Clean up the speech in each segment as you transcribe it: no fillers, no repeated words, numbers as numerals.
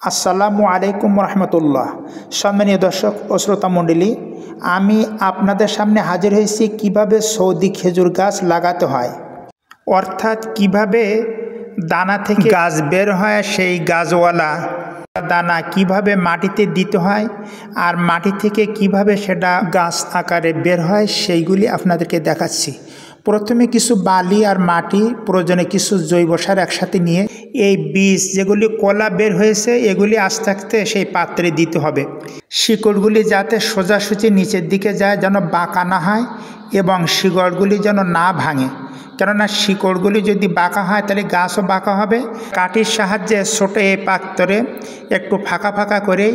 আসসালামু আলাইকুম রহমতুল্লাহ। সম্মানীয় দর্শক ও শ্রোতা মণ্ডলী, আমি আপনাদের সামনে হাজির হয়েছি কিভাবে সৌদি খেজুর গাছ লাগাতে হয়, অর্থাৎ কিভাবে দানা থেকে গাছ বের হয়, সেই গাছওয়ালা দানা কিভাবে মাটিতে দিতে হয় আর মাটি থেকে কিভাবে সেটা গাছ আকারে বের হয় সেইগুলি আপনাদেরকে দেখাচ্ছি। প্রথমে কিছু বালি আর মাটি, প্রয়োজনে কিছু জৈব সার একসাথে নিয়ে এই বীজ যেগুলি কলা বের হয়েছে এগুলি আস্তে আস্তে সেই পাত্রে দিতে হবে। শিকড়গুলি যাতে সোজাসুজি নিচের দিকে যায়, যেন বাঁকা না হয়, এবং শিকড়গুলি যেন না ভাঙে, কেননা শিকড়গুলি যদি বাঁকা হয় তাহলে গাছও বাঁকা হবে। কাঠির সাহায্যে ছোট এই পাত্রে একটু ফাঁকা ফাঁকা করে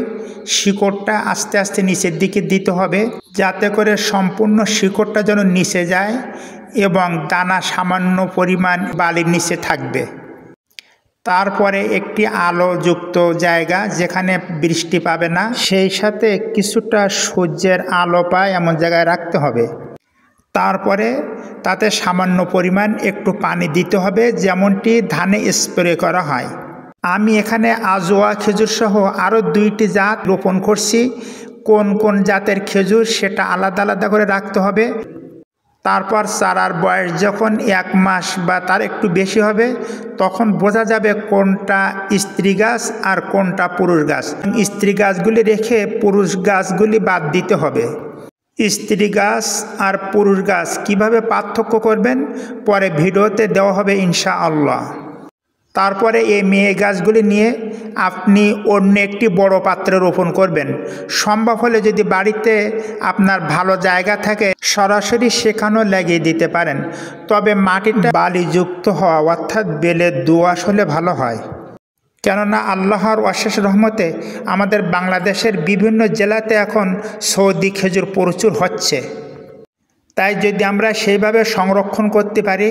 শিকড়টা আস্তে আস্তে নিচের দিকে দিতে হবে, যাতে করে সম্পূর্ণ শিকড়টা যেন নিচে যায় এবং দানা সামান্য পরিমাণ বালির নিচে থাকবে। তারপরে একটি আলোযুক্ত জায়গা, যেখানে বৃষ্টি পাবে না, সেই সাথে কিছুটা সূর্যের আলো পায় এমন জায়গায় রাখতে হবে। তারপরে তাতে সামান্য পরিমাণ একটু পানি দিতে হবে, যেমনটি ধানে স্প্রে করা হয়। আমি এখানে আজোয়া খেজুর সহ আরও 2টি জাত রোপণ করছি। কোন কোন জাতের খেজুর সেটা আলাদা আলাদা করে রাখতে হবে। তারপর চারার বয়স যখন 1 মাস বা তার একটু বেশি হবে, তখন বোঝা যাবে কোনটা স্ত্রী গাছ আর কোনটা পুরুষ গাছ। স্ত্রী গাছগুলি রেখে পুরুষ গাছগুলি বাদ দিতে হবে। স্ত্রী গাছ আর পুরুষ গাছ কিভাবে পার্থক্য করবেন পরে ভিডিওতে দেওয়া হবে ইনশাআল্লাহ। তারপরে এই মেয়ে গাছগুলি নিয়ে আপনি অন্য একটি বড় পাত্রে রোপণ করবেন। সম্ভব হলে যদি বাড়িতে আপনার ভালো জায়গা থাকে সরাসরি সেখানেও লাগিয়ে দিতে পারেন, তবে মাটিটা বালিযুক্ত হওয়া অর্থাৎ বেলের দোআঁশ হলে ভালো হয়। কেননা আল্লাহর অশেষ রহমতে আমাদের বাংলাদেশের বিভিন্ন জেলাতে এখন সৌদি খেজুর প্রচুর হচ্ছে। তাই যদি আমরা সেইভাবে সংরক্ষণ করতে পারি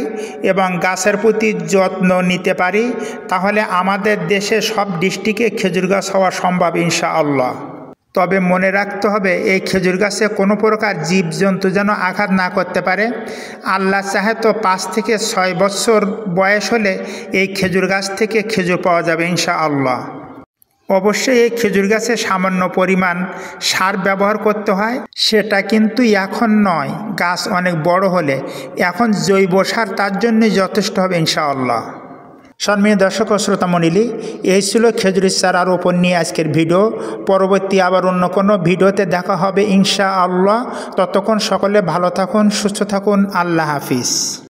এবং গাছের প্রতি যত্ন নিতে পারি, তাহলে আমাদের দেশে সব ডিস্ট্রিক্টে খেজুর গাছ হওয়া সম্ভব ইনশাআল্লাহ। তবে মনে রাখতে হবে এই খেজুর গাছে কোনো প্রকার জীবজন্তু যেন আঘাত না করতে পারে। আল্লাহ চাহে তো 5 থেকে 6 বছর বয়স হলে এই খেজুর গাছ থেকে খেজুর পাওয়া যাবে ইনশাআল্লাহ। অবশ্যই এই খেজুর গাছে সামান্য পরিমাণ সার ব্যবহার করতে হয়, সেটা কিন্তু এখন নয়, গাছ অনেক বড় হলে। এখন জৈব সার তার জন্যই যথেষ্ট হবে ইনশাআল্লাহ। সম্মানীয় দর্শক ও শ্রোতা মণ্ডলী, এই ছিল খেজুরের চারার রোপণ নিয়ে আজকের ভিডিও। পরবর্তী আবার অন্য কোনো ভিডিওতে দেখা হবে ইনশাআল্লাহ। ততক্ষণ সকলে ভালো থাকুন, সুস্থ থাকুন। আল্লাহ হাফিজ।